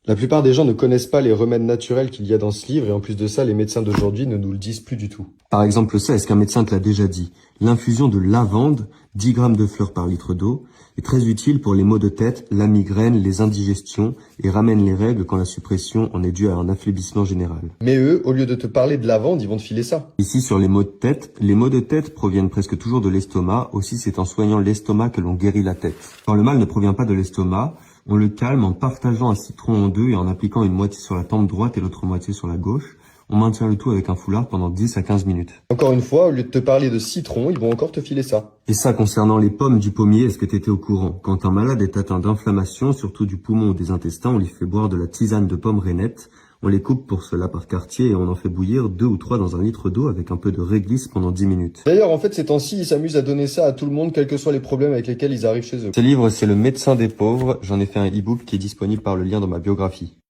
La plupart des gens ne connaissent pas les remèdes naturels qu'il y a dans ce livre et en plus de ça, les médecins d'aujourd'hui ne nous le disent plus du tout. Par exemple ça, est-ce qu'un médecin te l'a déjà dit? L'infusion de lavande, 10 grammes de fleurs par litre d'eau, est très utile pour les maux de tête, la migraine, les indigestions et ramène les règles quand la suppression en est due à un affaiblissement général. Mais eux, au lieu de te parler de lavande, ils vont te filer ça. Ici sur les maux de tête proviennent presque toujours de l'estomac, aussi c'est en soignant l'estomac que l'on guérit la tête. Quand le mal ne provient pas de l'estomac, on le calme en partageant un citron en deux et en appliquant une moitié sur la tempe droite et l'autre moitié sur la gauche. On maintient le tout avec un foulard pendant 10 à 15 minutes. Encore une fois, au lieu de te parler de citron, ils vont encore te filer ça. Et ça, concernant les pommes du pommier, est-ce que tu étais au courant? Quand un malade est atteint d'inflammation, surtout du poumon ou des intestins, on lui fait boire de la tisane de pomme rainette. On les coupe pour cela par quartier et on en fait bouillir 2 ou 3 dans un litre d'eau avec un peu de réglisse pendant 10 minutes. D'ailleurs, en fait, ces temps-ci, ils s'amusent à donner ça à tout le monde, quels que soient les problèmes avec lesquels ils arrivent chez eux. Ce livre, c'est Le médecin des pauvres. J'en ai fait un e-book qui est disponible par le lien dans ma biographie.